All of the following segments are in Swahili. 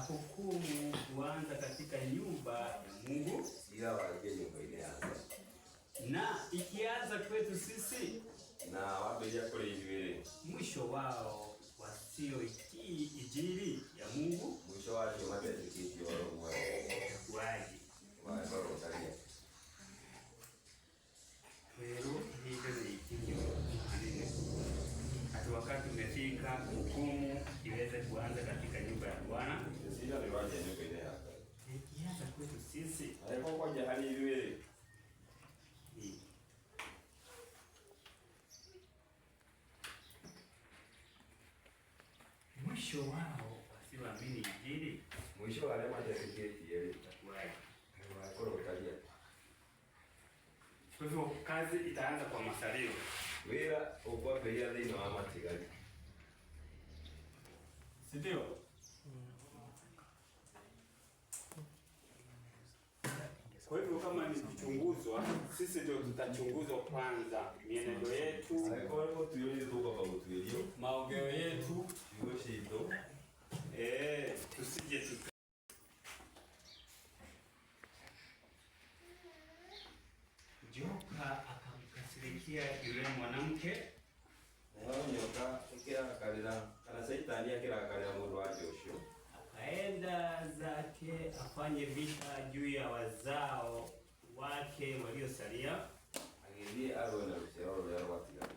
hukumu huanza katika nyumba ya Mungu, na ikianza kwetu sisi, mwisho wao wasioitii Injili ya Mungu waji. Pero hivyo ni ikinyo manene. Hata wakati umefika hukumu iweze kuanza katika nyumba ya Bwana. Ikianza kwetu sisi. Mwisho wao wasioamini Injili. Mwisho wale matakatifu kwa hivyo kazi itaanza kwa masalio. Wera ukwa beya dhino wa matigari. Sindio? Kwa hivyo kama ni kuchunguzwa, sisi ndio tutachunguzwa kwanza mienendo yetu, maongeo yetu, tusije joka akamkasirikia yule mwanamke. Nyoka ikirakarira kana Saitani akirakarira mundu wa Joshua. Akaenda zake afanye vita juu ya wazao wake waliosalia. Agithie arwe na ruciaro rwa rwatigari.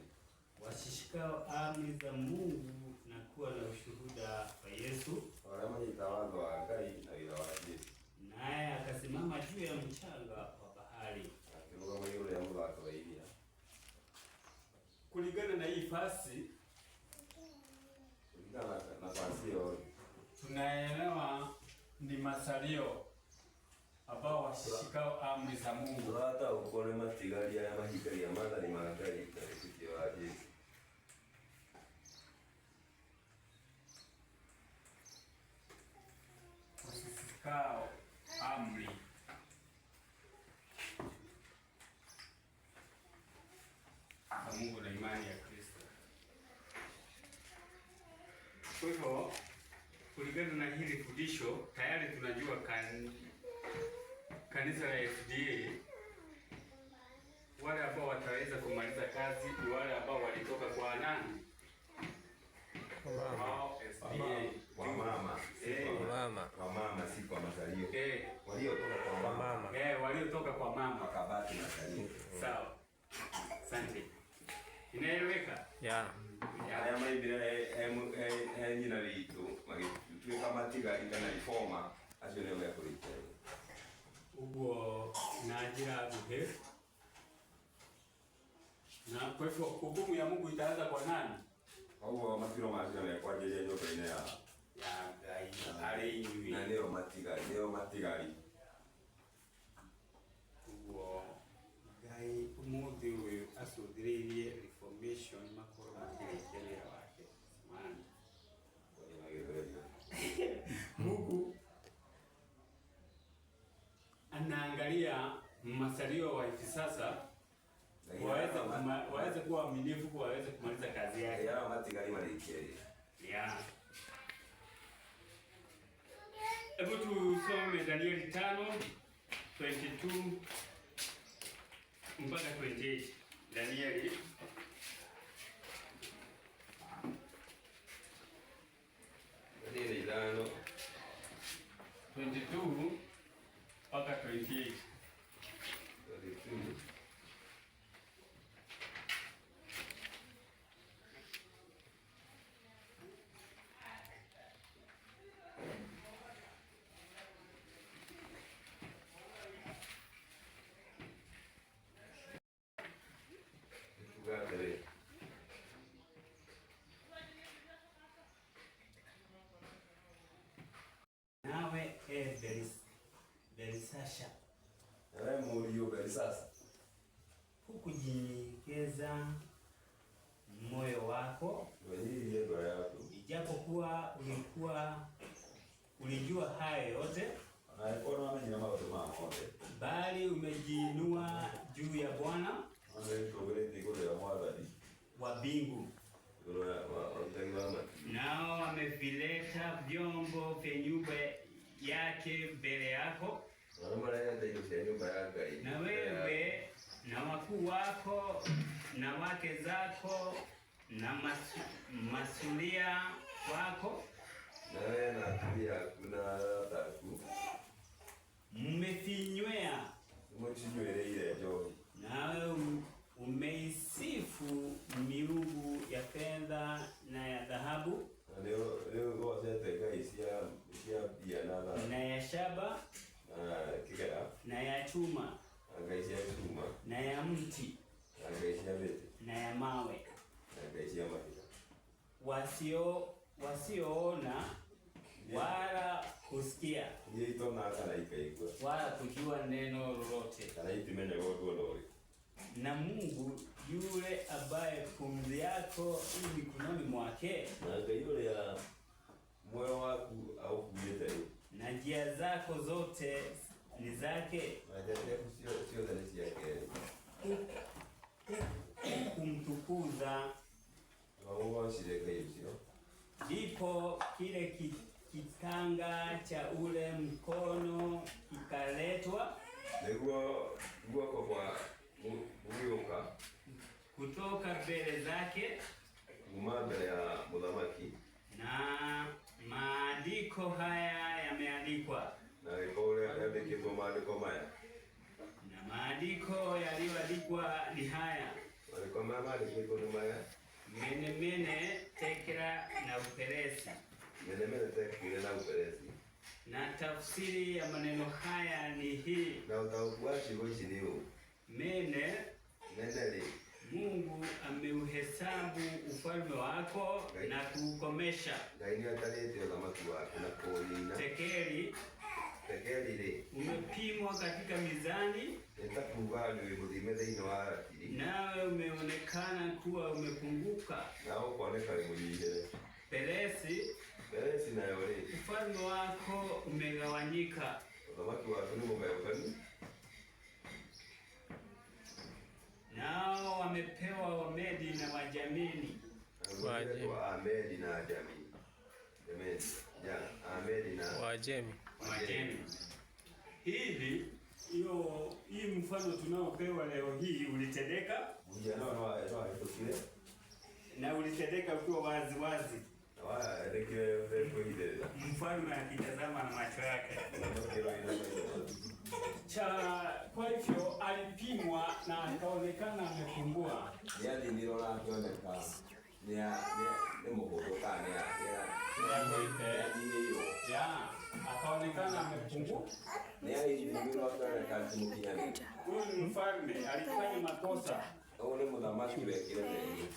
Washishikao amri za Mungu na kuwa na ushuhuda wa Yesu. Wale manyita watho wa Ngai na wira wa Yesu. Naye akasimama juu ya mchanga wa bahari. Akirugama yule ya mudhako wa iria. Kulingana na hii fasi, kulingana na fasi hiyo, tunaelewa ni masalio ambao washikao amri za Mungu. Hata ukone matigari ya mahikari ya manda ni magari kutia waje. Washikao amri za Mungu na imani ya Kristo. Kwa hivyo kulingana na hili fundisho tayari tunajua kanisa la FDA wale ambao wataweza kumaliza kazi ni wale ambao walitoka kwa nani? Kwa mama si kwa masalio. Waliotoka kwa mama. Waliotoka kwa mama wakabaki masalio. Sawa. Asante. Inaeleweka? Ya maibira nyina bitu magitwe kama tigari kana reforma acio ne ya kurite ubwo najira buhe. Na kwa hivyo hukumu ya Mungu itaanza kwa nani? Au matiro mazima ya kwa jeje nyoka ine ya Ngai ari yui na leo matigari ubwo Ngai umuthi uyu asuthirie reformation makoro makirekerea wake maana Mungu anaangalia masalio wa hivi sasa waweze kuwa waaminifu, waweze kumaliza kazi yake. Ya matigari malikeri. Ya. Hebu tusome Danieli 5:22 mpaka 28. Danieli Danieli 5:22 mpaka 28. Nawe Belisasha, nawe Mulio Belisasa, hukujinyenyekeza moyo wako, ijapokuwa ulijua hayo yote, bali umejiinua juu ya Bwana wa mbingu nao wamevileta vyombo vya nyumba yake mbele yako, na wewe na wakuu wako na wake zako na masulia wako mmefinywea, nawe umeisifu miungu ya fedha na ya dhahabu na ya shaba na ya chuma na ya mti na ya mawe, wasioona wala kusikia wala kujua neno lolote. Na Mungu yule ambaye pumzi yako i mikononi mwake na njia zako zote ni zake, kumtukuza, ndipo kile kitanga cha ule mkono kikaletwa kutoka mbele zake, na maandiko haya yameandikwa, na maandiko yaliyoandikwa ni haya: Mene, Tekela na Uperesi. Na tafsiri ya maneno haya ni hii: Mene, Mungu ameuhesabu ufalme wako na kuukomesha. Tekeli, umepimwa katika mizani, nawe umeonekana kuwa umepunguka. Peresi, ufalme wako umegawanyika. Nao wamepewa Wamedi na Wajamini. Wajemi. Hii mfano tunaopewa leo hii ulitendeka na ulitendeka ukiwa wazi wazi, mfalme akitazama na macho yake. Kwa hivyo alipimwa na akaonekana amepungua. Akaonekana amepungua. Huyu mfalme alifanya makosa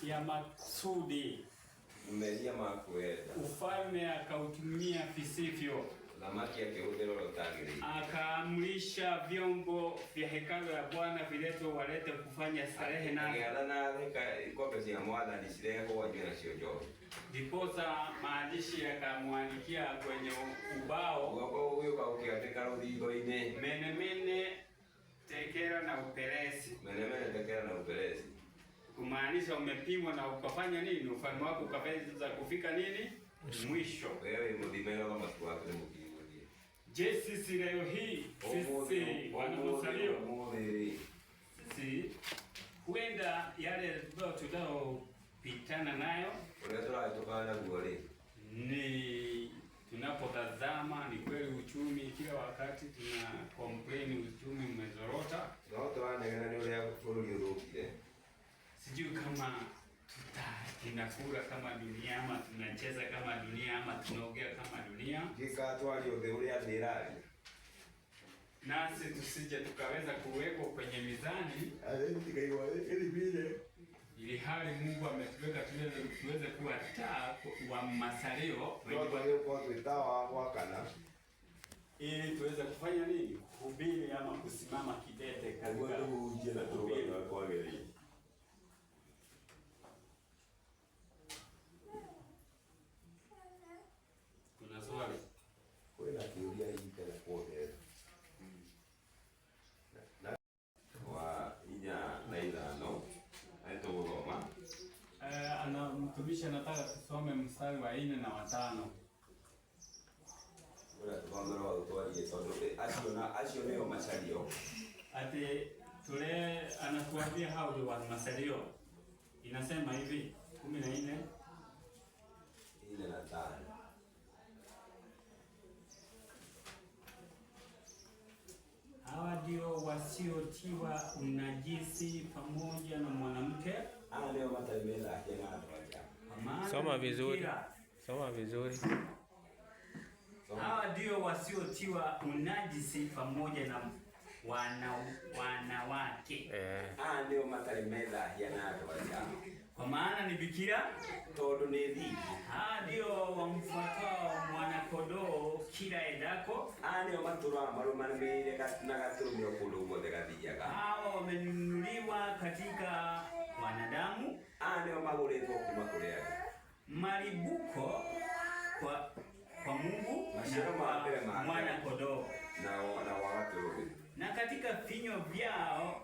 ya maksudi, ufalme akautumia visivyo. Akaamrisha vyombo vya hekalu ya Bwana viletwe, walete kufanya starehe nazo. Ndiposa maandishi yakamwandikia kwenye ubao: Mene, Tekela na Uperesi. Kumaanisha umepimwa na ukafanya nini? Ufalme wako ukaweza kufika nini? Mwisho. Je, sisi leo hii sisi wanaozaliwa sisi huenda yale tunayopitana nayo ni tunapotazama, ni kweli uchumi kila wakati tuna complain uchumi umezorota. Sijui kama tunakula kama dunia ama tunacheza kama dunia ama tunaongea kama dunia. Nasi tusije tukaweza kuwekwa kwenye mizani ili hali Mungu ametuweka tuweze kuwa taa wa masalio, ili tuweze kufanya nini? Kuhubiri ama kusimama kidete katika kuhubiri. Kuna swali? Kuna kiulia hii tena kwa ana mtumishi tusome mstari wa 4 na wa 5. Acio nĩo macario. Ati tule anatuambia hao ndio wa masalio. Inasema hivi 14 4 na 5. Hawa ndio wasiotiwa unajisi pamoja na mwanamke. Ndio mataimela yana Soma vizuri. Soma vizuri. Hawa ndio wasiotiwa unajisi pamoja na wanawake. Ndio mataimela yana Kwa maana ni bikira. Todo ni dhiki. Ndio wamfuatao mwana-kondoo kila endako. Ndio matura marumanire na gaturumio kulugo de gathiaga. Hawa wamenunuliwa katika wanadamu. Ndio magoretwo kuma kuria. Malibuko kwa Mungu na mwana-kondoo. Na watu Na katika vinywa vyao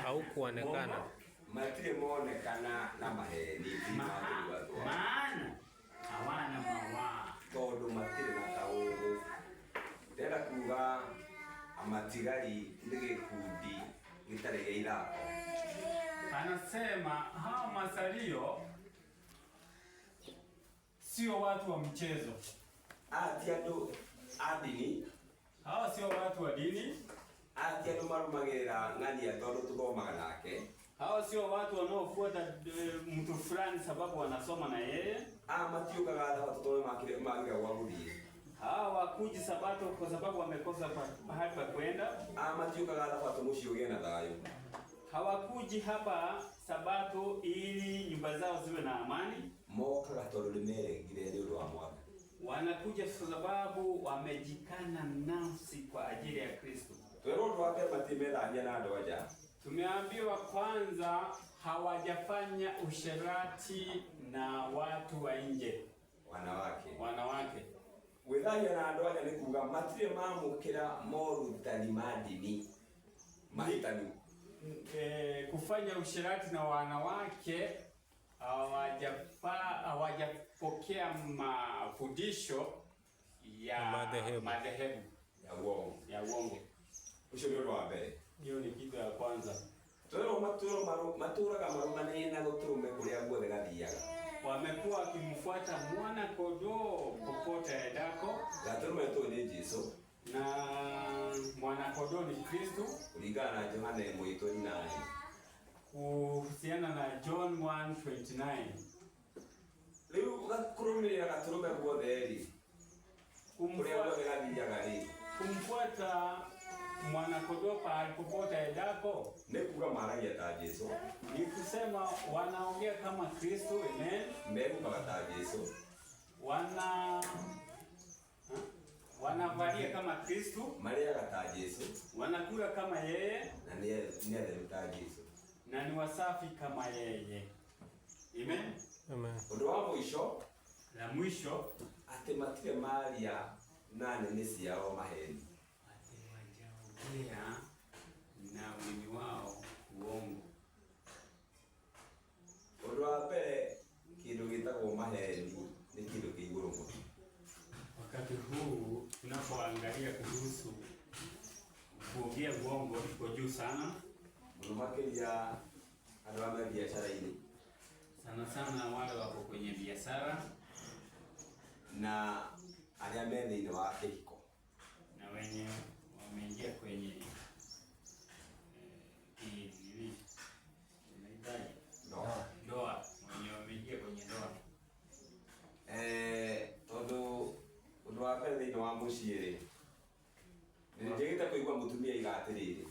hakuonekana matire monekana na maheni maana hawana mawaa tondu matire na kaungu ndenda kuga amatigari ni gikundi gitari gia ithako. Anasema hawa masalio sio watu wa mchezo. Ati andu adini, Hawa sio watu wa dini. ati andu marumagirira ng'ania tondu tuthomaga nake. Hawa sio watu wanaofuata mtu fulani sababu wanasoma na yeye. Matiukaga thabato tondu magira gwa guthii. Hawa wakuji sabato kwa sababu wamekosa mahali pa kwenda. Matiukaga thabato muciĩ ũgĩe na thayũ. Hawakuji hapa sabato ili nyumba zao ziwe na amani. Mokaga tondu nĩmerengire nĩ ũndũ wa Mwathani. Wanakuja kwa sababu wamejikana nafsi kwa ajili ya Kristo. Tumeambiwa kwanza hawajafanya usherati na watu wa nje, wanawake. Gwĩthania na andũ anja nĩ kuga matirĩ mamũkĩra morutani ma ndini mahĩtanu. Kufanya usherati na wanawake hawajapokea mafundisho ya madhehebu ya uongo. Ucio nĩ ũndũ wa mbere. Hiyo ni kitu ya kwanza. Tũrero matũraga marumanĩrĩire na gũtũrũme kũrĩa guothe gathiaga. Wamekuwa wakimfuata mwana-kondoo popote aendako. Gatũrũme tũu nĩ Jesũ. Na mwana-kondoo ni Kristo. Kũringana na Johana 1:29. Kuhusiana na John 1:29. Rĩu kũrũmĩrĩra gatũrũme guothe rĩ. Kũrĩa guothe gathiaga rĩ. Kumfuata mwana-kondoo pahali popote aendako. Nĩ kuga maragia ta Jesũ. Ni kusema wanaongea kama Kristo, amen. Merukaga ta Jesũ. Wanavalia kama Kristo. Marĩaga ta Jesũ. Wanakula kama yeye. Na nĩ atheru ta Jesũ. Na ni wasafi kama yeye. Amen. Amen. Ũndũ wa mũico, la mwisho, atĩ matirĩ maria na nene ciao maheni. Wajaongea na wengi wao uongo. Ũndũ wa mbere, kĩndũ gĩtagwo maheni nĩ kĩndũ kĩ igũrũ mũno. Wakati huu tunapoangalia kuhusu kuongea uongo iko juu sana. Mũno makĩria andũ arĩa me biacara-inĩ. Sana wale wako kwenye biashara na arĩa me thĩinĩ wa kĩhiko. Na wenye wameingia kwenye ndoa. Wenye wameingia kwenye ndoa. Ũndũ wa mbere thĩinĩ wa mũciĩ rĩ, nĩnjĩgĩte kũigua mũtumia iga atĩrĩrĩ.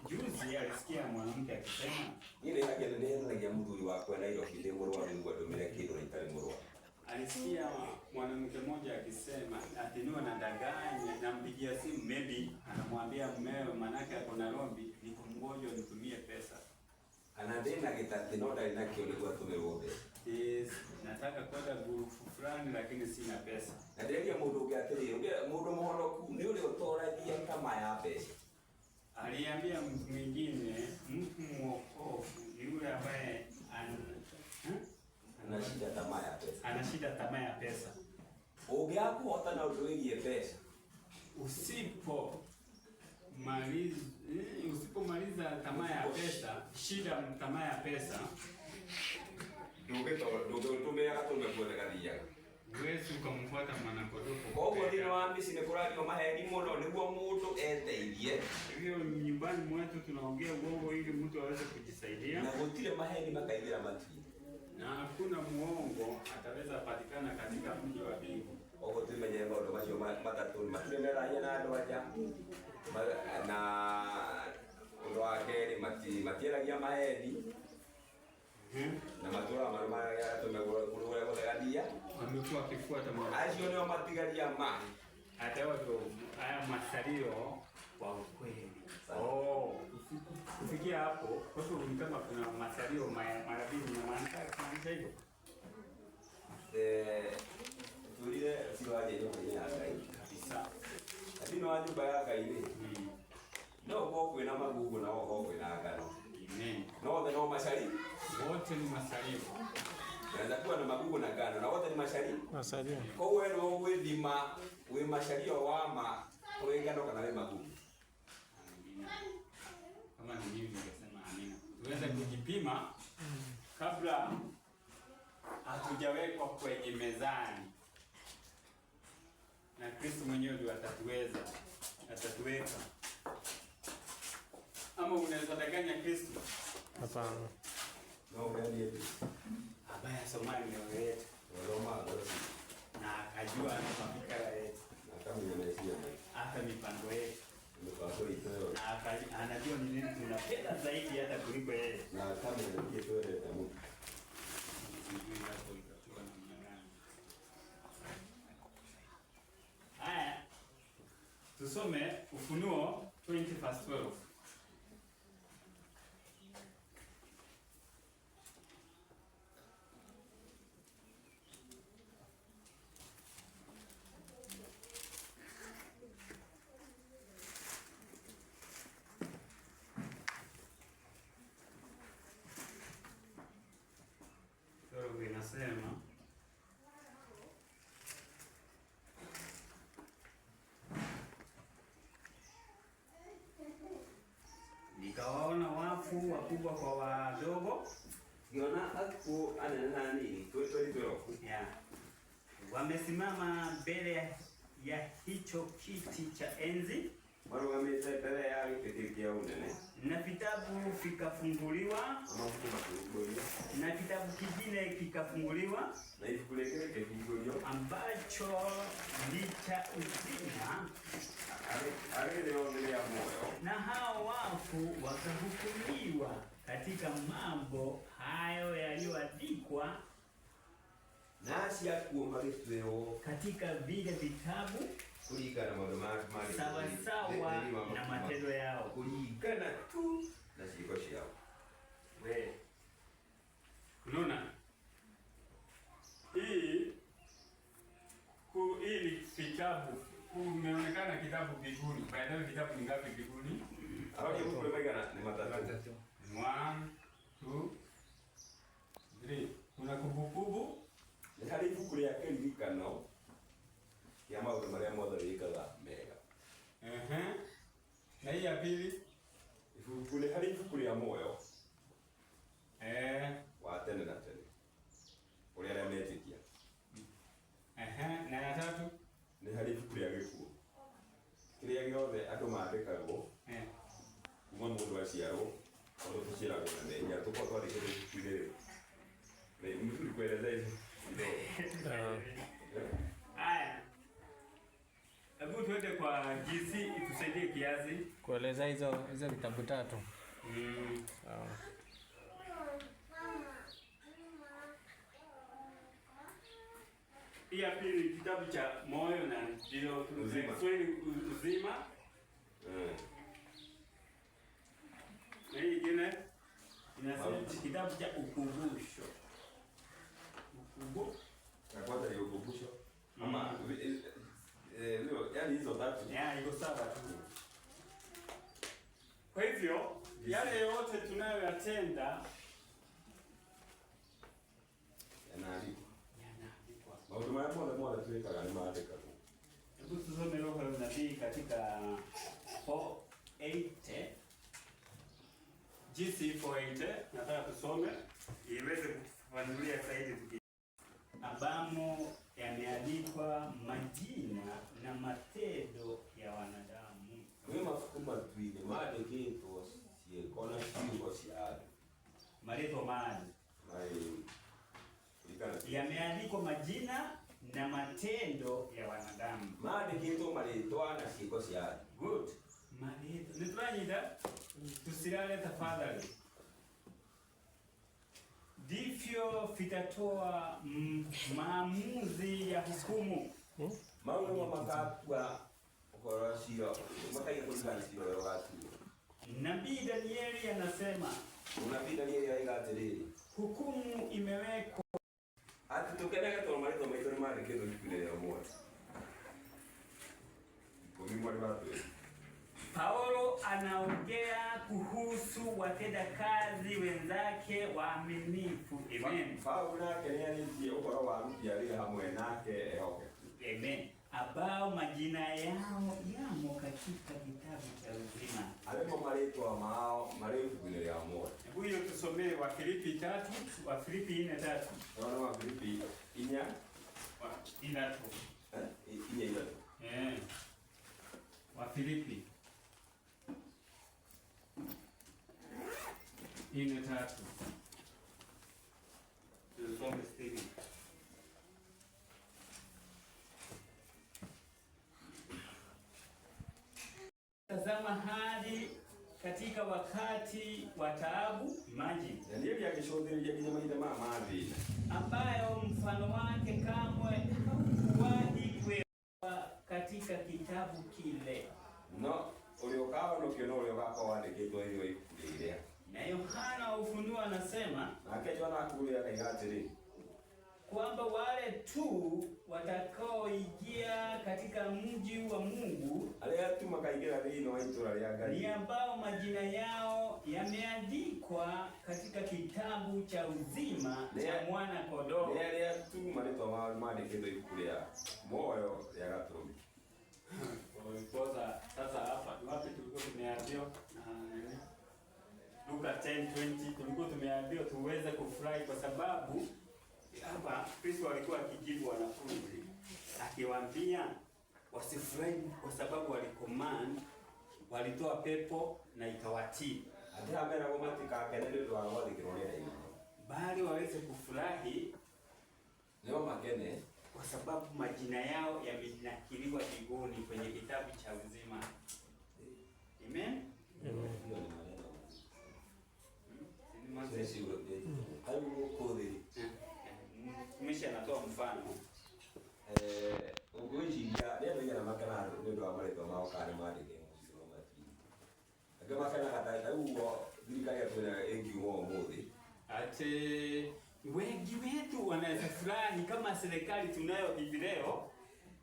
Juzi alisikia mwanamke akisema, nĩhenagia mũthuri wakwa Nairobi ndĩ mũrwaru nĩguo ndũmĩre kĩndũ na itarĩ mũrwaru. Alisikia mwanamke mmoja akisema ati niwe nadanganya, nampigia simu maybe anamwambia mumewe manake ako Nairobi, niko mgonjwa nitumie pesa. Kana ndĩna gĩtatĩ no ndarĩ nakĩo nĩguo atũmĩrwo mbeca. Nataka kwenda gurufu fulani lakini sina pesa. Na ndĩreria mũndũ ũngĩ atĩrĩrĩ, mũndũ mũhonoku nĩ ũrĩa ũtoragia kama ya mbeca. Aliambia mtu mwingine, mtu mwokofu ni yule ambaye ana shida tamaa ya pesa. Ungeakuhota na undu wigie pesa, usipomaliza tamaa ya pesa, shida tamaa ya pesa, ndũngĩtũmĩraga tũmĩkuone gathiaga. Huwezi ukamfuata mwanakondoo. Koguo thĩinĩ wa mĩciĩ nĩ kũrario maheni mũno nĩguo mũndũ eteithie. Hiyo nyumbani mwetu tunaongea uongo ili mtu aweze kujisaidia. Na gũtirĩ maheni makaingĩra matu-inĩ. Na hakuna muongo ataweza patikana katika mji wa mbingu. Koguo tũmenye maũndũ macio matatũ matirĩ meragia na andũ-a-nja. Na ũndũ wa kerĩ matieragia maheni. Na matũra marĩa marĩa tũmegũrũre gũthegania wamekuwa wakifuata mambo acio nĩo matigaria ma hata watu haya masalio kwa ukweli. Kufikia hapo kwa sababu ni kama kuna masalio mara mbili na maanisha hivyo. Tulile sio aje hiyo kwenye Ngai kabisa. Lakini wa nyumba ya Ngai no kwa na magugu na kwa na ngano. Amen. No masalio wote ni masalio. Yanaweza kuwa na magugu na ngano na wote ni masalio. Masalio. Kwa hiyo wewe gwithima we masalio wama we ngano kana we magugu. Kama ni mimi ningesema amina. Tuweze kujipima kabla hatujawekwa kwenye mezani. Na Kristo mwenyewe ndiye atatuweka. Ama unaweza danganya Kristo? Hapana. No, wewe abaya somali ndio yetu. Na akajua mafikira yetu. Na kama nimesia hata mipango yetu. Na anajua ni nini tunapenda zaidi hata kuliko yeye. Na kama nimesia tuwe tamu. Haya. Tusome Ufunuo 20:12. Inasema nikawaona wafu wakubwa kwa wadogo, Giona aku anana nini? Yeah. Wamesimama mbele ya hicho kiti cha enzi. Na vitabu vikafunguliwa. Na kitabu kingine kikafunguliwa. Ambacho ni cha uzima. Na hao wafu wakahukumiwa katika mambo hayo yaliyoandikwa katika vile vitabu sawa sawa na matendo yao. Kulingana tu na sifa yao. We. Unaona? Hii kitabu kumeonekana kitabu mbinguni. Baadaye kitabu ni ngapi mbinguni? Hapo ni mtu mwega ni matatu. 1 2 3. Kuna kumbukumbu ni hari ibuku ria kiririkano kia maundu maria mothe wikaga mega. Na hii ya pili ibuku ni hari ibuku ria moyo wa tene na tene uria ria metikia. Na ya tatu ni hari ibuku ria gikuo kiria giothe andu mandikagwo kuma mundu aciarwo ondu tuciragwo na menya tukwa twandikire ibuku-ini riu ni mtu kueleza hizo. Haya. Hebu tuende kwa GC itusaidie kiasi kueleza hizo vitabu tatu. Sawa. Hii ya pili kitabu cha moyo na ndio uzima. Na hii ingine inasema kitabu cha ukumbusho. Na kwanza ni ukumbusho. Ama leo yani hizo tatu. Iko sawa tu. Kwa hivyo yale yote tunayoyatenda tuweka gani maandika. Hebu tusome roho ya unabii katika 4:8. GC 4:8 nataka tusome iweze kufafanulia zaidi. ambamo yameandikwa majina na matendo ya wanadamu. Wewe mafukuma tuile maandikitwo sie kona sio sia. Mareto mali. Yameandikwa majina na matendo ya wanadamu. Maandikitwo maretwa na siko sia. Good. Mareto. Nituranyida tusirale tafadhali. Ndivyo vitatoa maamuzi ya hukumu. Mambo makatwa ukorosio. Makaye kulingana sio wakati. Nabii Danieli anasema, Nabii Danieli aigatiriri. Hukumu imewekwa. Ati tukeneka to marito maitoni maandikitwo kipindi ya mmoja. Kumimwa watu. Paulo anaongea kuhusu watendakazi wenzake waaminifu. Amen. Paulo Kenya ni ukoro wa mpya ile hamwe nake eoke. Amen. Ambao majina yao yamo katika kitabu cha uzima. Alemo maletwa mao marefu kwenye ya moja. Hebu hiyo tusomee Wafilipi 3, Wafilipi 4:3. Naona Wafilipi inya Inatu. inya ile. Wafilipi 4:3. Tusome Stephen. Tazama hadi katika wakati wa taabu, imagine. Ndio ya kishodhiri ya kinyama ile mama andi. Ambayo mfano wake kamwe hakuwahi kuwa katika kitabu kile. No, uliokawa no kiono uliokaka waandikitwa hiyo ile. Na Yohana ufunua anasema, Na kesho anakulia kaigatiri. Kwamba wale tu watakaoingia katika mji wa Mungu Aliyatuma kaingira lino waitora ya gari. ni ambao majina yao yameandikwa katika kitabu cha uzima cha mwana kondoo. Ni aliyatuma leto maandikitwo ikulia moyo ya gaturu. Sasa hapa ni wapi tulikuwa tumeambiwa? Luka 10:20 tulikuwa tumeambiwa tuweze kufurahi kwa sababu hapa Kristo alikuwa akijibu wanafunzi akiwaambia wasifurahi kwa sababu walicommand, walitoa pepo na ikawatii. Hata amera ngoma tikakenele ndo awali kironera hiyo. Bali waweze kufurahi Leo makene kwa sababu majina yao yamenakiliwa mbinguni kwenye kitabu cha uzima. Amen. Mwisho anatoa mfano. Ugonjia leo yana makana ndio amaleta mao kana madike musimo mati. Kama kana kata huo dirikali atuna engi wao modi. Ate wengi wetu wanaweza furahi kama serikali tunayo hivi leo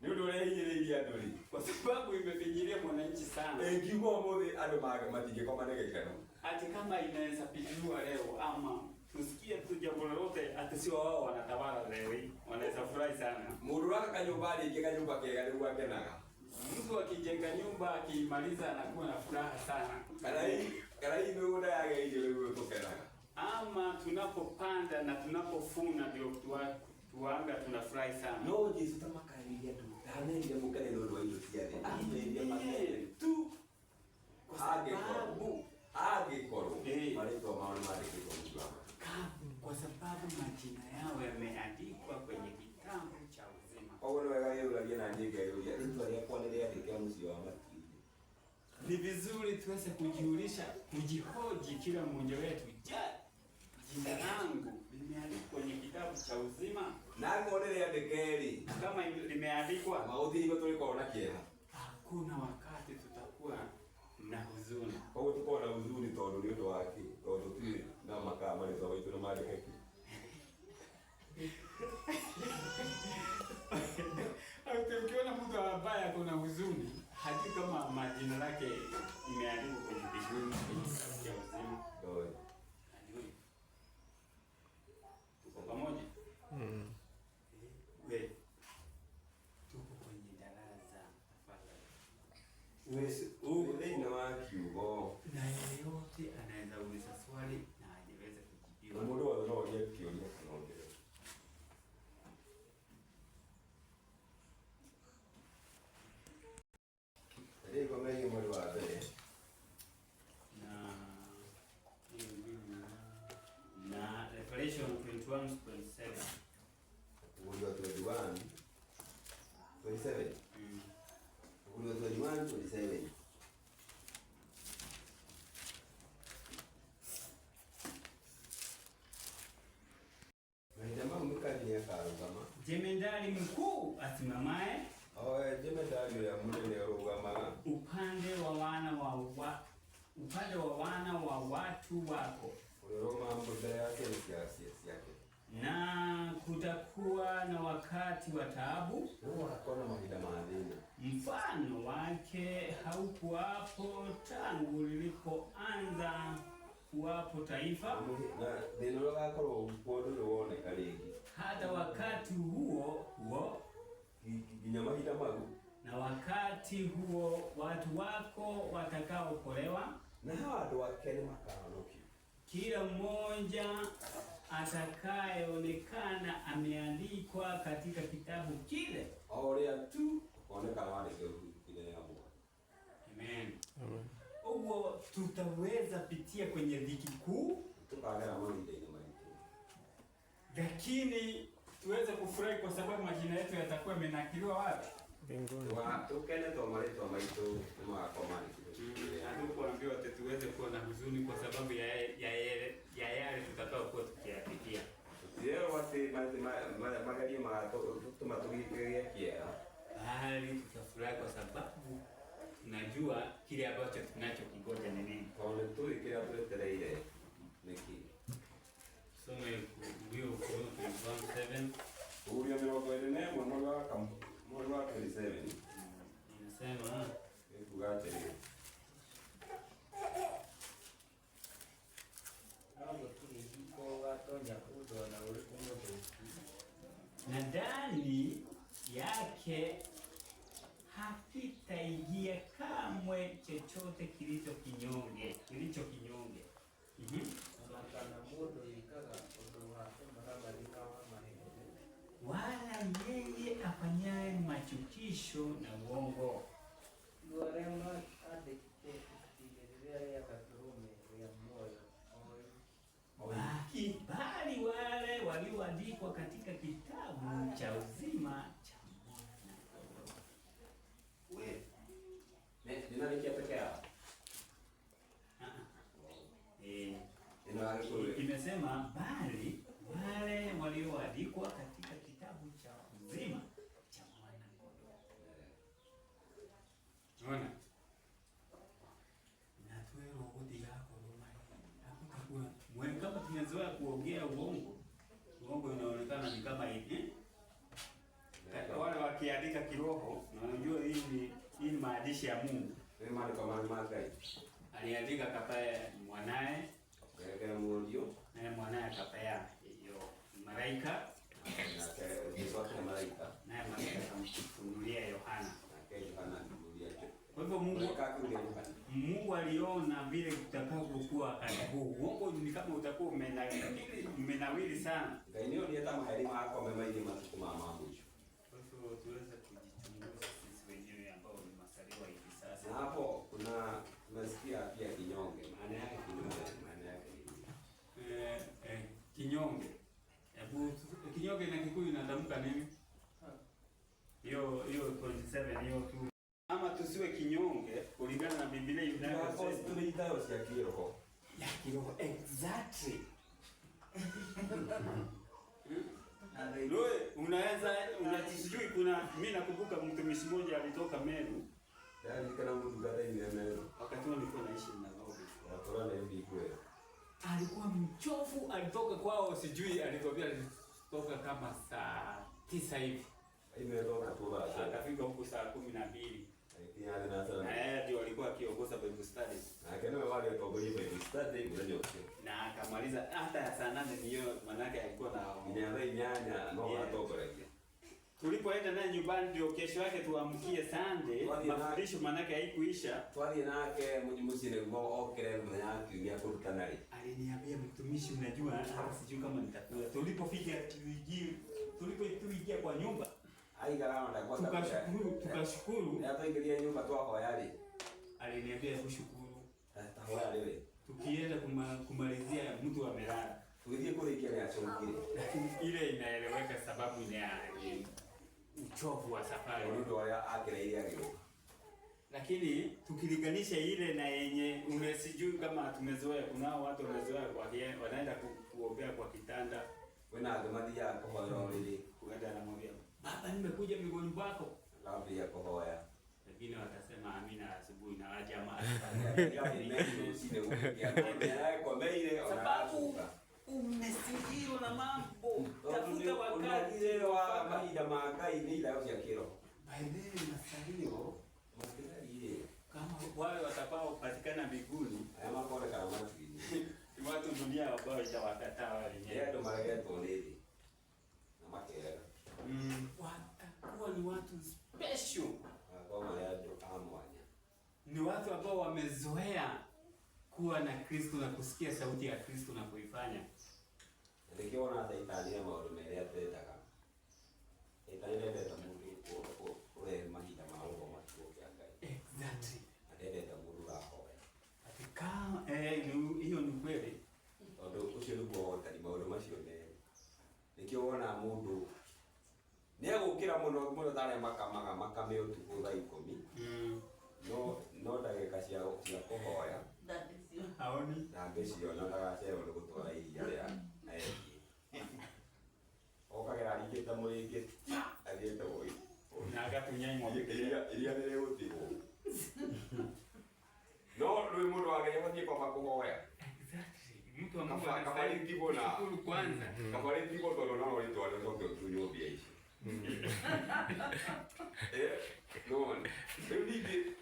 Ndio ile ya doli. kwa sababu imefinyilia mwananchi sana. Engi wao modi ado matike kama nege kana. Ati kama inaweza pigwa leo ama tusikie tu jambo lolote ati sio wao wanatawala leo hii. Wanaweza furahi sana. Mundu waka kanyumbani ikika nyumba kega ndio wake naga. Mtu akijenga nyumba akimaliza anakuwa na furaha sana. Kana hii ndio yake ile ile kutokea. Ama tunapopanda na tunapofuna ndio tuanga tunafurahi sana. No Yesu tamakailia tu. Hane ndio mukale ndio hiyo siale. Ndio makale tu kwa sababu agekoro. Malito maana madike kwa sababu majina yao yameandikwa kwenye kitabu cha uzima. Ogono wega yeye unalia ndege yule. Ndio aliyakuanelea ndege msio wa mati. Ni vizuri tuweze kujiulisha, kujihoji kila mmoja wetu. Je, jina langu limeandikwa kwenye kitabu cha uzima? Nakuonelea ndege kama limeandikwa mauti hiyo tulikuwa kiera. Hakuna wakati tutakuwa na huzuni. Kwa hiyo tuko na huzuni tondo ndio wake. Tondo tu na makama ni sawa hiyo na mali keki. Ukiona mtu ambaye kuna huzuni, hadi kama majina lake imeandikwa kwenye kitabu cha uzima. Ndio. Tuko pamoja? Wewe 27. Ukulio 21, 27. Jamaa mkali ya karugama. Jemedari mkuu asimamaye. Jemedari ya mwenye rugama. Upande wa wana wa watu wako. Roma mbele yake ni siasa yake. Na kutakuwa na wakati wa taabu. Hakuna mahida maadili. Mfano wake haukuwapo tangu lilipoanza kuwapo taifa. Na neno lako upodo uone kaligi. Hata wakati huo Ginyamahida magu. Na wakati huo watu wako watakaokolewa. Na hawa watu wakene makanoki. Kila mmoja atakayeonekana ameandikwa katika kitabu kile. Aurea tu onekana wale kile hapo. Amen. Huo tutaweza pitia kwenye dhiki kuu. Tukaangalia mambo ndio Lakini tuweze kufurahi kwa sababu majina yetu yatakuwa yamenakiliwa wapi? Mbinguni. Tukene tomareto maito kama komani. Hatukuambiwa tuweze kuwa na huzuni kwa sababu ya yale tutakayokuwa tukiyapitia. Leo wasi magari tumatulikia kia. Bali tutafurahi kwa sababu tunajua kile ambacho tunachokingoja ni nini. Kwa nini kile tuletele ile niki. Some hiyo kwa 7. Huyo miogo ile ne mwana wa 27. Inasema kugache na ndani yake hakitaingia kamwe chochote kilicho kinyonge. Wala yeye afanyaye machukisho na uongo. Bali wale walioandikwa katika kitabu cha uzima cha wewe. Nina nikia peke yao. Imesema bali wale walioandikwa katika kitabu cha uzima cha mwana kondoo. Unaona? Na tuwe roboti yako Roma. Mwenye kama tumezoea kuongea uongo inaonekana ni kama hivi. Wale wakiandika kiroho, na unajua hii ni maandishi ya Mungu. Ni mali kwa mali. Aliandika kapaya mwanae, kaya mmoja, na mwanae akapea hiyo malaika, na malaika. Na malaika akamfunulia Yohana. Kwa hivyo Mungu aliona vile kutakavyokuwa karibu. Uongo ni kama utakuwa umenawili sana. Gainio ni hata mahali yako memaidi matukuma mambo hicho. Kwa hivyo tuweze kujichunguza sisi wenyewe ambao ni masaliwa hivi sasa. Na hapo tunasikia pia kinyonge. Maana yake kinyonge. Hebu kinyonge na Kikuyu inatamka nini? Hiyo 27 hiyo tu. Ama tusiwe kinyonge kulingana na Biblia inavyosema. Tumeitao si ya kiroho. Ya kiroho exactly. Loe, unajisijui kuna mimi nakumbuka mtumishi mmoja alitoka Meru. Yaani kana mtu gada ni Meru. Wakati nilikuwa naishi na Nairobi. Watoto na hivi kweli. Alikuwa mchovu, alitoka kwao sijui alitokea kama saa 9 hivi. Imetoka tu basi. Akafika huko saa 12. Kinyana na sana. Ndio alikuwa akiongoza Bible study. Akaenda wale watogoje Bible study ndio. Na akamaliza hata saa 8 ndio manake alikuwa na nyanya no watogoje. Tulipoenda naye nyumbani ndio kesho yake tuamkie Sunday, mafundisho manake haikuisha. Twali nake mjimsine ngo okere mnyaki ya kurutanari. Aliniambia mtumishi, unajua hata sijui kama nitakula. Tulipoingia kwa nyumba ai garama ndakwata tukashukuru hata ingilia nyumba tu hapo yale. Aliniambia kushukuru hata wale tukienda kumalizia mtu amelala. Tulizie kule kia ya chongile. Lakini ile inaeleweka sababu uchovu wa safari. Ndio akireire agio. Lakini tukilinganisha ile na yenye umesijui kama tumezoea, kunao watu wamezoea wanaenda kuombea kwa kitanda. Wewe ngamadia kuhoya lili. Kuenda na mwambia, "Baba nimekuja miguuni kwako." Ngambia kuhoya. Wengine watasema amina asubuhi na waje jamaa. Sababu umesingirwa na mambo. Tafuta wakati wa maida makai ni ila ya kiro. Baadaye masalio kama wale watakao patikana mbinguni, ama kwa karamati ni watu dunia ambao itawakataa wale wenyewe. Ndio marega tonedi. Na makera. Watakuwa ni watu special. Kwa maana amwanya. Ni watu ambao wamezoea kuwa na Kristo na kusikia sauti ya Kristo na kuifanya. Ndio na Italia maodo melea tetaka. Italia ndio tamuri kwa mahida maodo matuo yake. Exactly. Ndio tamuri la hoya. Atika hiyo ni kweli. Ndio ushirugwa tani maodo mashone. Nikiona mundu niagukira muno thare makame utuku thaa 10. No ndagika cia kuhoya. Haoni. Na ngecio na ndagacerwo ni gutwara iria ria na eki. Okagera ringite muringi athiete woi. Na agatunyanywa iria nĩ rĩgũtigwo. No rĩu mũndũ agĩgũthiĩ kwamba kũhoya. Exactly. Mtu ambaye kabarĩtigwo na kwanza. Kabarĩtigwo tondũ no rĩtwa rĩcoke ũtunywo mbia ici. No, rĩu ningĩ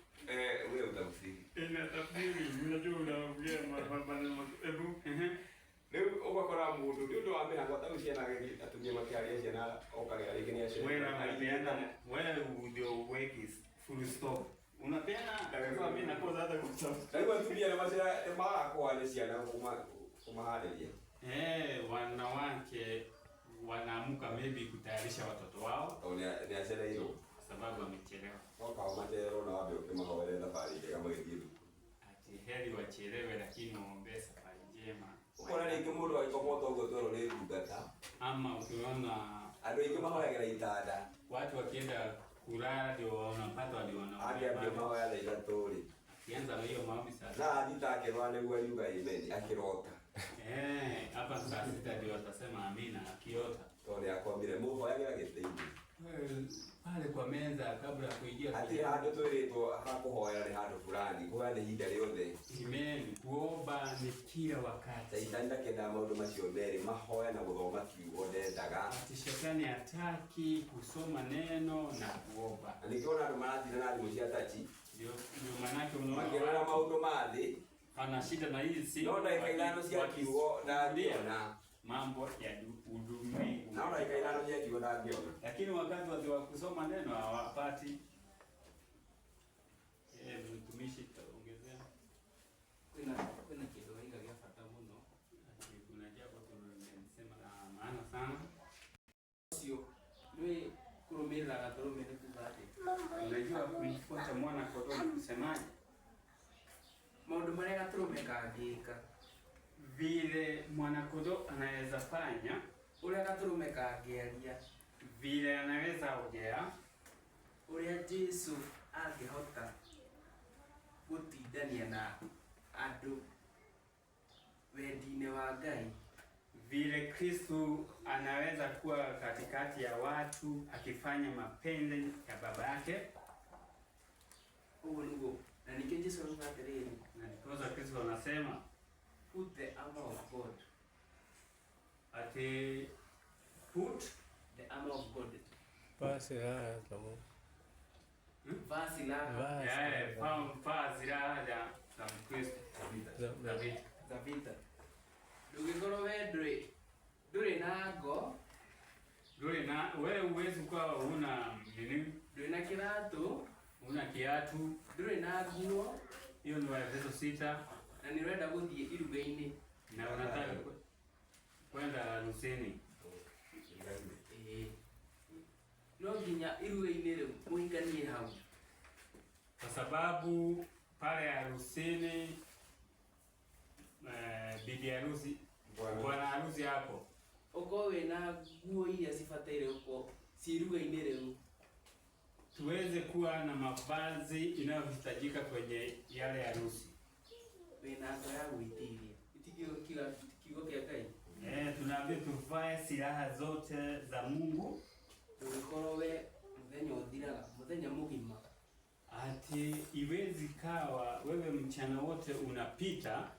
wewe utamsiki. Ina tafsiri, unajua unaongea maneno ebu. Rĩu ũgakora mũndũ nĩ ũndũ wa mĩhang'o ta ciana atumia makĩaria ciana okagera rĩngĩ nĩ acio. Wewe ndio uweki full stop. Unapeana kwa mimi nakoza hata kusoma. Rĩu atumia nĩ marakoa nĩ ciana kumaharĩria. Wanawake wanaamka maybe kutayarisha watoto wao. Ni aceleirwo. Sababu amechelewa. Wao matero na wabe ukimahoera safari kama hiyo. Ati heri wachelewe lakini waombe safari njema. Ukora rĩngĩ mũndũ aikomoto ũguo toro nĩ ndungata. Ama ukiona andũ aingĩ mahoyagĩra itanda. Watu wakienda kulala ndio wanapata ndio wanaomba. Ndio mahoya thaa ithatũ rĩ. Kianza na hiyo maombi sasa. Na nditakĩrwa nĩguo yuga amen akĩrota. Hapa saa 6 ndio watasema amina akiota. Tondũ akwambire mũhoyagĩra gĩtĩ-inĩ. Pale kwa meza kabla kuingia. Ati handũ twĩrĩtwo hakũhoera nĩ handũ fulani, kuoya nĩ ihinda rĩothe. Amen. Kuomba ni kila wakati. Shetani ndakenda maũndũ macio merĩ, mahoya na gũthoma kiugo ndendaga. Ati shetani hataki kusoma neno na kuomba. Na nikiona andũ maratinda na thimũ cia tachi. Ndio manake unaona makĩrora maũndũ ma thĩ. Ana shida na hizi. No ndagĩka ithano cia kiugo ndangĩona. Mambo ya ulimwengu. Na ndagĩka ithano cia kiugo ndangĩona. Lakini wakati wa kusoma neno hawapati. Mtumishi taongezea. Kuna kitu wengi hawafuata mno. Kuna jambo tunasema la maana sana. Sio wewe kurumira gatorome ni kuzati. Unajua kumfuata mwana kondoo kusemaje? Maundu marĩa gatũrũme kangĩka vile mwanakondoo anaweza fanya, ũrĩa gatũrũme kangĩaria vile anaweza ongea, ũrĩa Yesu angĩhota gũtindania na andũ wendi-inĩ wa Ngai, vile Kristo anaweza kuwa katikati ya watu akifanya mapenzi ya baba yake. Uongo. Na nike Yesu anatariri. Na because Kristo anasema put the armor of God. Ati put the armor of God. Basi la kama. Basi la. Basi la ya Kristo. Za vita. Ndũngĩkorwo we ndũrĩ na ngo, ndũrĩ na wewe uwezi kuwa una nini? Ndũrĩ na kĩratũ, una kiatu, ndũrĩ na nguo. Hiyo ni Waefeso 6. Na nĩrenda gũthiĩ iruga-inĩ na unataka kwenda harusini. No nginya iruga-inĩ rĩu mũinganie hau. Kwa sababu pale harusini bibi harusi, bwana harusi hapo. Uko wena nguo iria cibataire uko ciruga-inĩ rĩu. kuwa na mavazi inayohitajika kwenye yale harusi. Tunaambia tuvae silaha zote za Mungu. Ati iwezi kawa wewe mchana wote unapita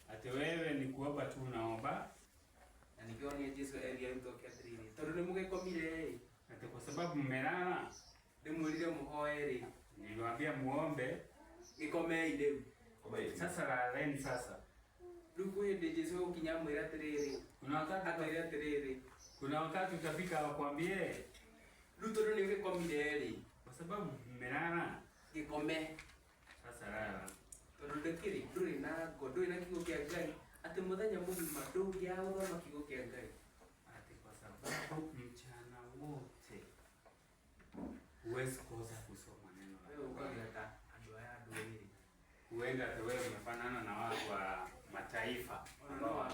ati wewe ni kuomba tu unaomba. Ati kwa sababu mmelala niliwaambia muombe. Sasa laleni sasa. Kuna wakati utafika wakwambie kwa sababu mmelala. Sasa lala. Ati kwa sababu mchana wote huwezi kosa kusoma neno la Mungu. Huenda wewe umefanana na watu wa mataifa ambao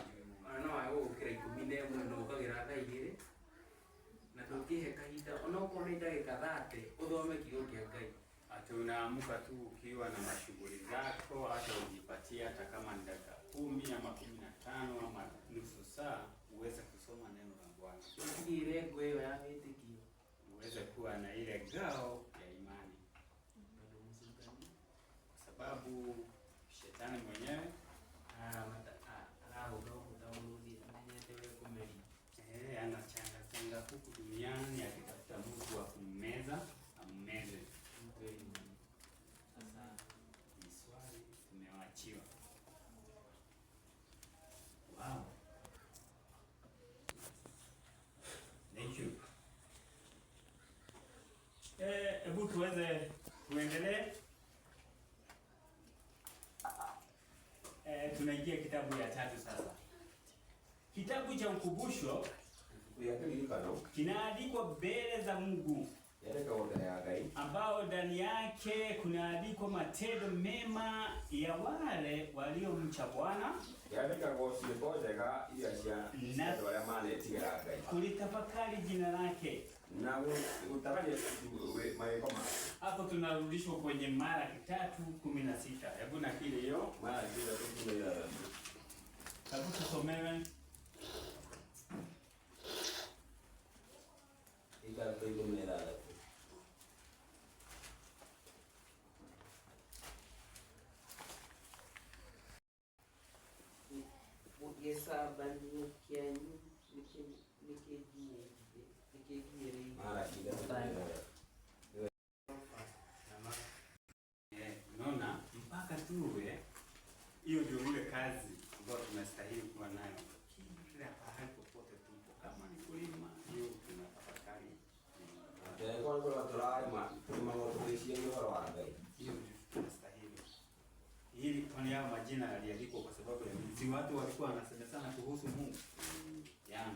ati unaamka tu ukiwa na mashughuli zako, hata ujipatie hata kama ni dakika 10 ama 15 ama nusu saa uweze kusoma neno la Bwana. Uweze kuwa na ile ngao ya imani. Kwa sababu shetani mwenyewe anachanga huku duniani akitafuta mtu wa kummeza ammeze. Sasa ni swali tumewachiwa. Wow. Thank you. Hebu tuendelee. Tunaingia kitabu ya 3 sasa. Kitabu cha Ukumbusho kinaandikwa mbele za Mungu, ambao ndani yake kunaandikwa matendo mema ya wale waliomcha Bwana na kulitafakari jina lake. Hapo tunarudishwa kwenye Malaki 3:16. Hebu nakili hiyo. Malaki 3:16. Hebu tusomewe. Unaona, mpaka tuwe hiyo ndio ile kazi ambayo tunastahili kuwa nayo. Kila pahali popote tupo, kama ni kulima, hiyo tunatafakari. Hiyo tunastahili. Hili kwa niaba majina yaliandikwa kwa sababu ya si watu walikuwa wanasema sana kuhusu Mungu.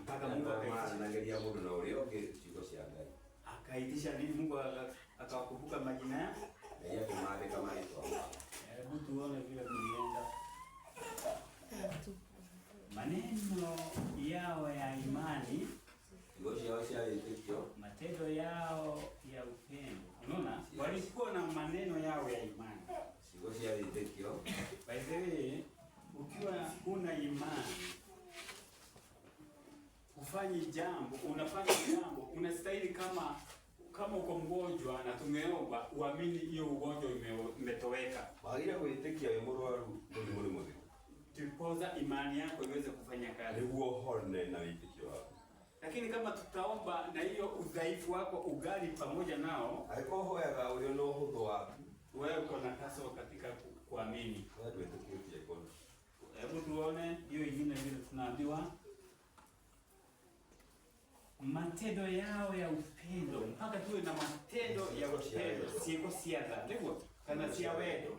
Mpaka Mungu akaangalia Mungu na ule chiko cha gari. Akaitisha nini Mungu akawakumbuka majina yao? Yeye kumade kama hizo. Hebu tuone vile kulienda. Maneno yao ya imani, matendo yao ya upendo. Unaona? Walikuwa na maneno yao ya imani. By the way, ukiwa una imani, unafanya jambo, unastahili kama uko mgonjwa na tumeomba uamini hiyo ugonjwa umetoweka. Baada ya kuitikia yemurwaru muri. Tupoza imani yako iweze kufanya kazi. Huo horne na itikio wako. Lakini kama tutaomba na hiyo udhaifu wako ugali pamoja nao, haiko hoya ule no hudho wapi. Wewe uko na kaso katika kuamini. Wewe tuitikie kwa. Hebu tuone hiyo ingine vile tunaambiwa. Matendo yao ya upendo, mpaka tuwe na matendo ya upendo. Siko siaza, ndivyo kana sia wedo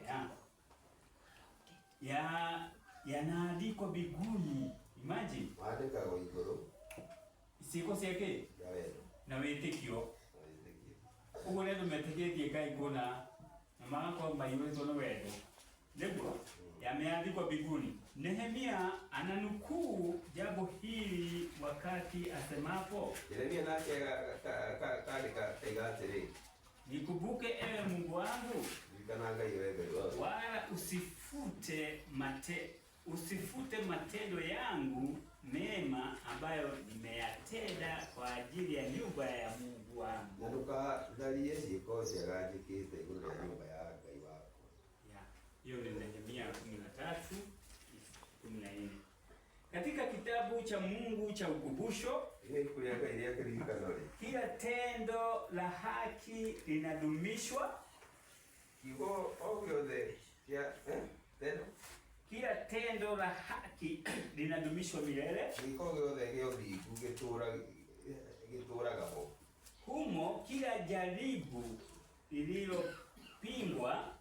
yanaandikwa biguni. Imagine waandika kwa igoro siko siake ya wedo na wetekio uko leo umeteketie kai kuna na maana kwamba iwezo no wedo, ndivyo yameandikwa mbinguni. Nehemia ananukuu jambo hili wakati asemapo, Yeremia nake kagatiri, nikumbuke ewe Mungu wangu, kananga iwebe wala usifute matendo yangu mema ambayo nimeyatenda kwa ajili ya nyumba ya Mungu wangu. Na tukadharie ciĩko ciagandĩkĩte igũrũ rĩa nyũmba ya Ngai wako. Hiyo ni Nehemia 13:14. Katika kitabu cha Mungu cha ukumbusho, kila tendo la haki linadumishwa. Kila tendo la haki linadumishwa milele. Humo kila jaribu lililopingwa,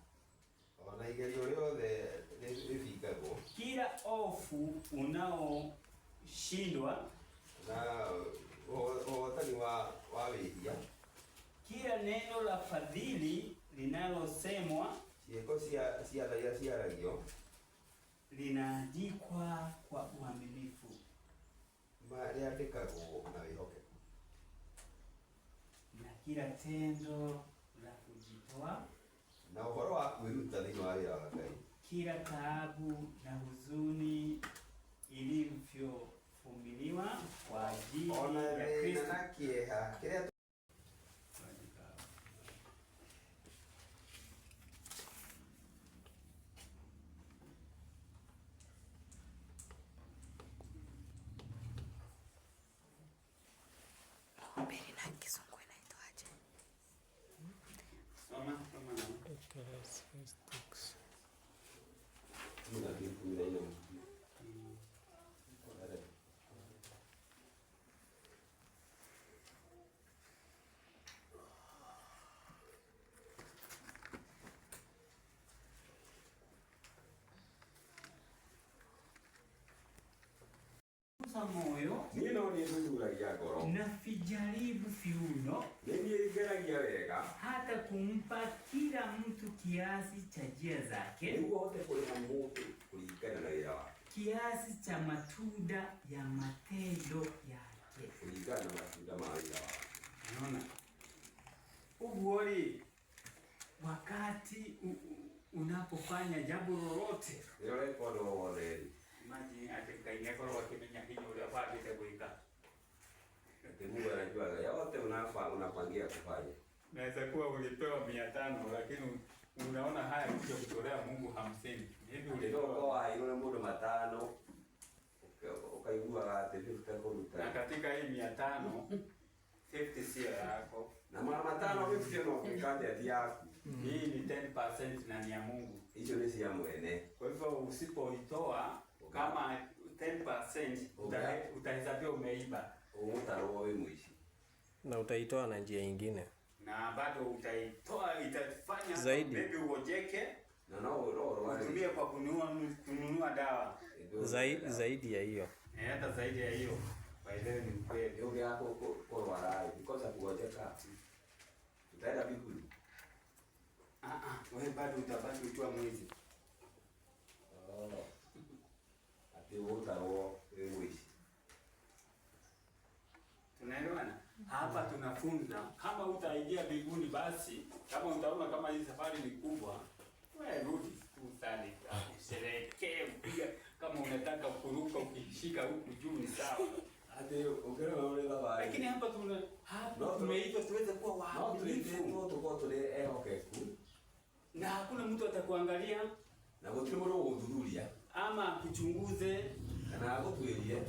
kila ofu unaoshindwa, kila neno la fadhili linalosemwa linaandikwa kwa uaminifu. Na kila tendo la kujitoa, kila taabu na huzuni ilivyovumiliwa kwa ajili ya Kristo. Moyo na vijaribu viuno, hata kumpa kila mtu kiasi cha njia zake, kiasi cha matunda ya matendo yake. Unaona? Uwori wakati unapofanya jambo lolote, maji atakaye kwa wakimenya hiyo ile pale itakuika. Mungu anajua yote unapangia kufanya. Naweza kuwa ulipewa 500 lakini unaona haya kuja kutolea Mungu 50. Hivi ulitoa ile muda 5 ukaigua ate utakoruta. Na katika hii 500 50 sio yako. Na mara 5 50 ndio ukikata hadi yako. Hii ni 10% na ni ya Mungu. Hicho ni si ya mwene. Kwa hivyo usipoitoa kama 10% utahesabia umeiba. Utaroa mwishi. Na utaitoa na njia nyingine. Na bado utaitoa itafanya zaidi uojeke. Na nao utumie kwa kununua dawa. Zaidi ya hiyo. Hata zaidi ya hiyo. Kwa hiyo ni kweli. Yoga yako kwa warai because kuojeka. Utaenda bikuli. Wewe bado utabaki ukiwa mwizi. Ati utaroa mwishi. Tunaelewana? Hapa tunafunza kama utaingia mbinguni basi, kama utaona kama hii safari ni kubwa, wewe rudi tu sali, usherekee, upiga kama unataka kuruka ukishika huku juu ni sawa. Hadi ungera wale baba. Lakini hapa tumeitwa tuweze kuwa waaminifu. Na hakuna mtu atakuangalia na wote mro udhurulia ama kuchunguze na akutwelie.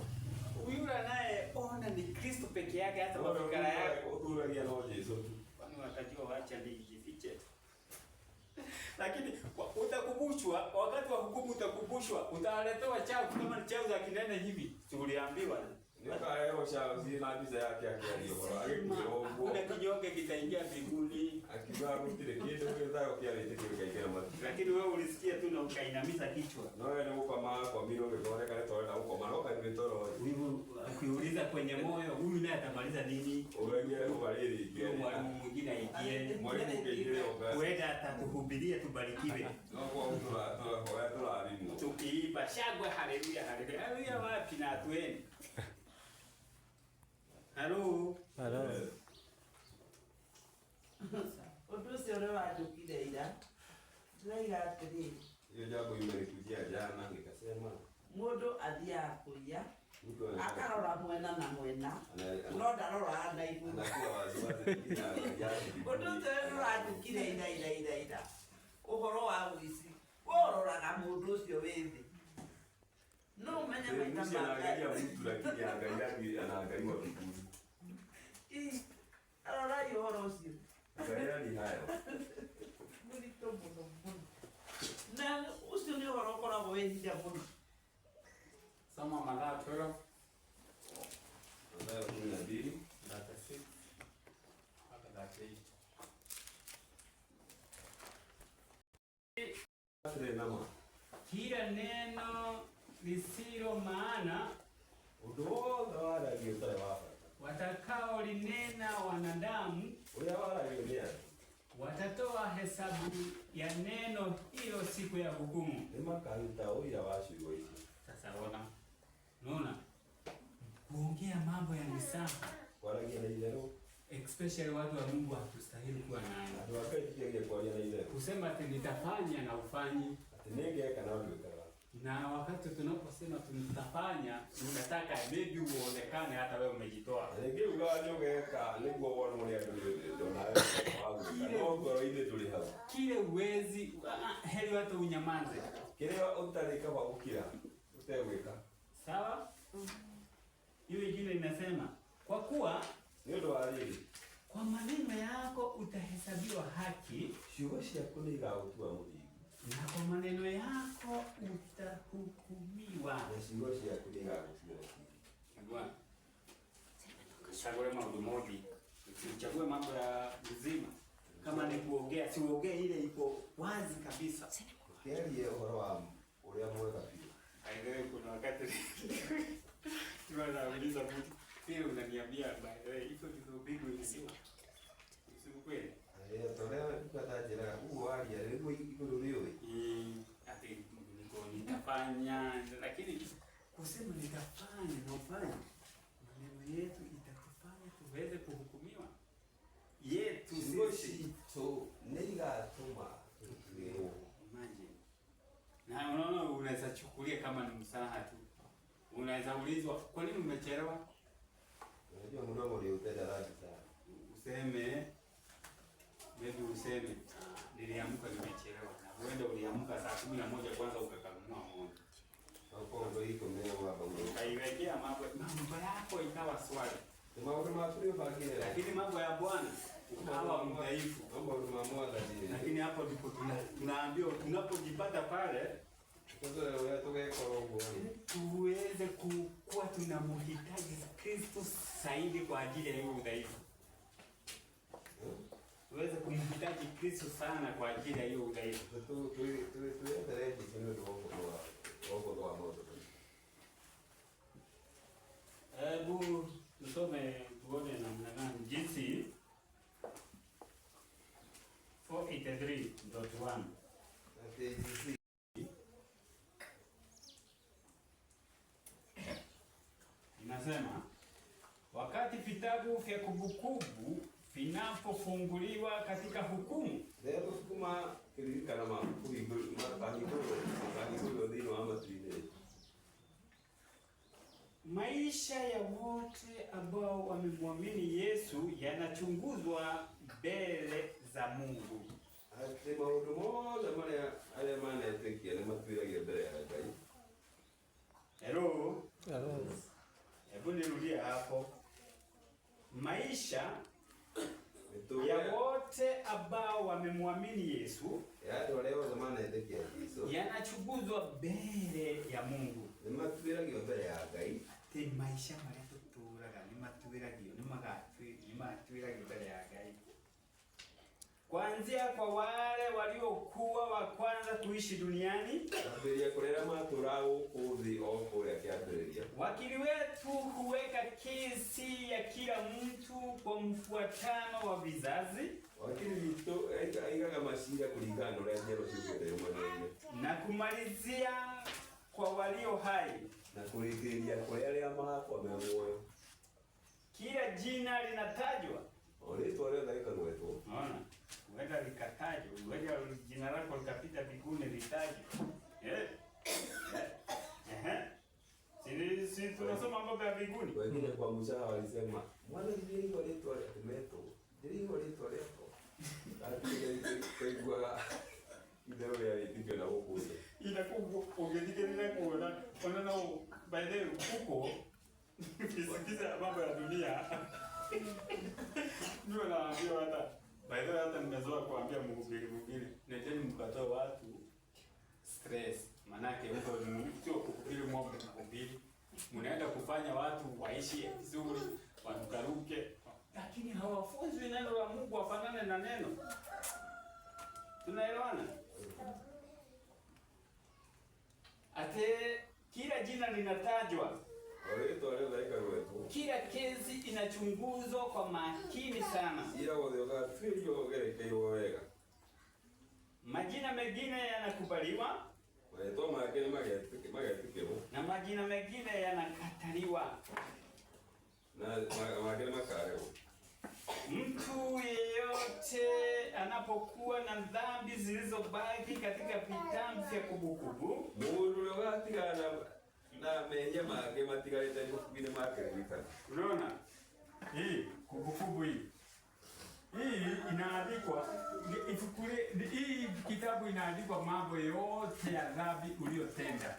Yule anayeona ni Kristo peke yake, hata kwa fikra yako udhurulia na Yesu tu. Kwani watajua waacha nijifiche. Lakini utakumbushwa wakati wa hukumu, utakumbushwa, utaletewa chao kama ni chao za kinene hivi. Tuliambiwa Nikaelewa shao zile biza yake akialiyo. Hakuna kinyonge kitaingia mbinguni. Akiwa kutile kitu kizao kialete kikaikera mati. Lakini wewe ulisikia tu na ukainamiza kichwa. Wewe ni uko mara kwa milo ungeona kale toa na uko mara kwa vitoro. Ukiuliza kwenye moyo, huyu naye atamaliza nini? Wewe ndio ubalili. Mwalimu mwingine jina ikie. Mwalimu ngejele oga. Wenda atatuhubiria tubarikiwe. Kwa utola alimu. Tukiimba shangwe haleluya haleluya. Haleluya wapi na tueni? Halo. Halo. Utusi ule watukile ila. Tunaiga atiri. Hiyo jambo imelikujia jana nikasema Mundu athia kuya. Akarora mwena na mwena. No ndarora na iguru. Anakuwa waziwazi kila Utusi ule watukile ila. Uhoro wa wici. Wororaga mundu ucio withi. No umenya maita anaangalia mtu lakini anaangalia kikundi. Arora uhoro ucio. Angalia ni hayo. Na ucio ni uhoro ukoragwo wĩhithe mũno. Soma Mathayo 12. Mathayo 12. Data 6. Hata data 8. Kila neno lisilo maana Udoga wala giotare wafa. watakao linena wanadamu Uya wala gionia. watatoa hesabu ya neno hilo siku ya hukumu. Ema kaita uya washigo hizi. Sasa unaona kuongea mambo ya misaha, Wala gia na ilero. especially watu wa Mungu hatustahili kuwa nayo. Ndio wakati kile kwa na ilero. Kusema ati nitafanya na ufanyi, Atinenge kana wekara. na wakati tunaposema tunatafanya, unataka maybe uonekane hata wewe umejitoa. Nenge ugawanyo geka niguo wonu ni andu ndona au ngoro ile tuli hapo. Kile uwezi heri watu unyamaze. Kile utarika kwa kukira. Uteweka. Sawa? Hiyo ingine inasema kwa kuwa Ndio ndo alili. kwa maneno yako utahesabiwa haki Shugo cia kuniga utua muthi. na kwa maneno yako utahukumiwa. Na shugo cia kuniga utua. Bwana. Chague mambo moja. Usichague mambo ya uzima. Kama ni kuongea, si uongee ile iko wazi kabisa. Kile uhoro wa uria mweka pia. Aiwe kuna wakati tunauliza mtu, pia unaniambia by the way, iko kitu big ilisiwa. Sio kweli? Toleo tukatajira uwali alikuwa iguru liwe. Ati niko nitafanya, lakini kusema nitafanya na ufanye, maneno yetu itakufanya tuweze kuhukumiwa. Yetu sisi so neiga tuma. imagine. Na unaona unaweza chukulia kama ni msamaha tu. Unaweza ulizwa kwa nini umechelewa? Unajua mdomo ule utenda radhi sana. Useme maybe useme niliamka nimechelewa. Na huenda uliamka saa 11 kwanza ukakanunua moja. Hapo ndo iko meo hapa ndo. Kaiwekea mambo yako ikawa swali. Mambo maprio bakile. Lakini mambo ya Bwana ukawa mdhaifu. Mambo mamamoa kadiri. Lakini hapo ndipo tunaambiwa tunapojipata pale Sasa wewe toke korogo. tuweze kuwa tunamhitaji Kristo zaidi kwa ajili ya hiyo udhaifu. Tuweze kumhitaji Kristo sana kwa ajili ya hiyo udhaifu. Tu tarehe sino ndo wa moto. Hebu tusome tuone namna gani jinsi 483.1 inasema, wakati vitabu vya kumbukumbu vinapofunguliwa katika hukumu, Leo kuma kirika na makuiguru kaniguru dino ama tuile. maisha ya wote ambao wamemwamini Yesu yanachunguzwa mbele za Mungu. Ati maundu mothe maria aria manetekia ni matuiragia mbere ya Ngai. Hello? Halo. Hebu nirudie hapo. Maisha Mitume ya wote ambao wamemwamini Yesu ya ndo leo zamana etekia Yesu. yanachunguzwa mbele ya Mungu. Ni matuiragia mbere ya Ngai. Ti maisha maria tuturaga ni matuiragio ni matuiragio mbele ya Ngai. Kuanzia kwa wale waliokuwa walikuwa wa kwanza kuishi duniani. Wakili wetu huweka kesi ya kila mtu kwa mfuatano wa vizazi na kumalizia kwa walio hai. Kila jina linatajwa. Unaona? Wenda likatajwa, wenda jina lako likapita mbinguni litajwe. Si tunasoma mambo ya mbinguni. Wengine kwa Musa walisema, "Mwana ndiye aliyetoa tomato. Ndiye aliyetoa lepo." Kwa ndio ya vitu na huko. Inakuwa ungedigena kuona nao by the way huko. Kisikiza mambo ya dunia. Ndio naambiwa hata by the way hata nimezoea kuambia mhubiri neteni mkatoe watu stress, manake huko sio kuhubiri mambo ya kuhubiri, mnaenda kufanya watu waishi vizuri, wanukaruke, lakini hawafunzwi neno la Mungu wafanane na neno. Tunaelewana? Ate kila jina linatajwa. Kila kesi inachunguzwa kwa makini sana. Majina mengine yanakubaliwa na majina mengine yanakataliwa. Mtu yeyote anapokuwa na dhambi zilizobaki katika vitabu vya kumbukumbu, unaona hii kumbukumbu hii inaandikwa, hii kitabu inaandikwa mambo yote ya dhambi uliyotenda.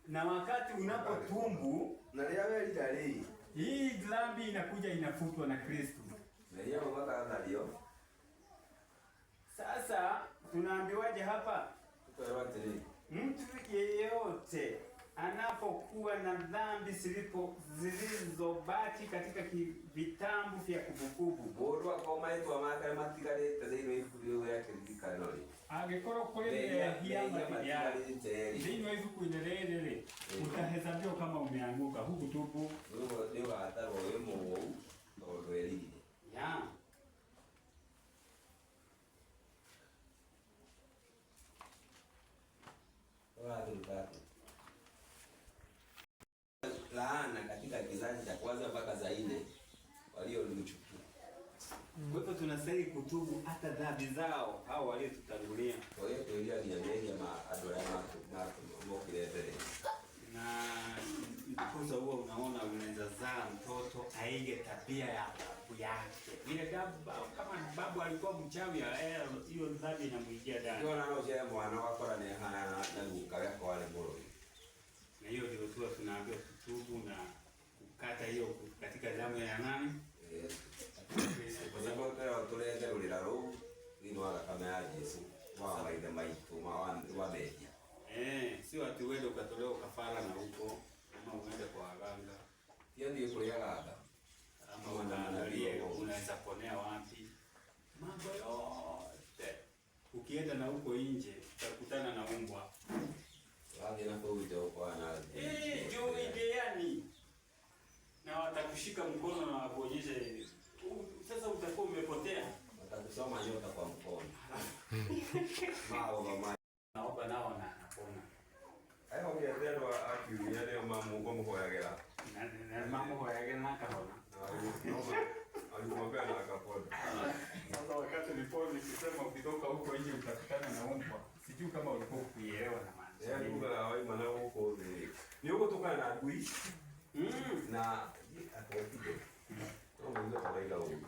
Na wakati unapotubu, hii dhambi inakuja inafutwa na Kristo. Sasa tunaambiwaje hapa? Mtu yeyote anapokuwa na dhambi zilizobaki katika vitabu vya kumbukumbu, agekoro kule hivi kuendelea, utahesabiwa kama umeanguka huku tupu. Ya. Laana katika kizazi cha kwanza mpaka za 4 walionichukia. Kwa hivyo tunastahili kutubu hata dhambi zao hao waliotutangulia. Kwa hiyo tulia ni mengi ama adola na mokilebele. Na kwanza huo unaona unaweza zaa mtoto aige tabia ya babu yake. Vile kama babu alikuwa mchawi, hiyo dhambi inamuingia ndani. Ndio nalo je mwana wako na ngukawe kwa wale bora. Na hiyo ndio tu tunaambiwa kutubu na kukata hiyo katika damu ya nani? Kwa sababu kwa tulenge ulilaro ni wala kama ya Yesu wa maida maitu wa beji. Si watu wende ukatolewa kafara na huko ama uende kwa waganga. Hiyo ndio kuliaga. Ama unaangalia unaweza ponea wapi? Mambo yote. Ukienda na huko nje utakutana na umbwa. Wale na kuja kwa na. Juu ideani. Na watakushika mkono na wakuonyeshe sasa utakuwa umepotea. Watakusoma nyota kwa mkono. Mama naomba nao na napona. Hayo ndio akili yale mamu kwa mhoyagera. Na mamu hoyagera na kahona. Alimwambia na akapona. Sasa wakati nikisema ukitoka huko nje utakutana na umbwa. Sijui kama ulikuwa kuielewa na maana. Kumbe hawai maana huko ni huko tukana na adui. Na akawapige. Ndio ndio kawaida huko.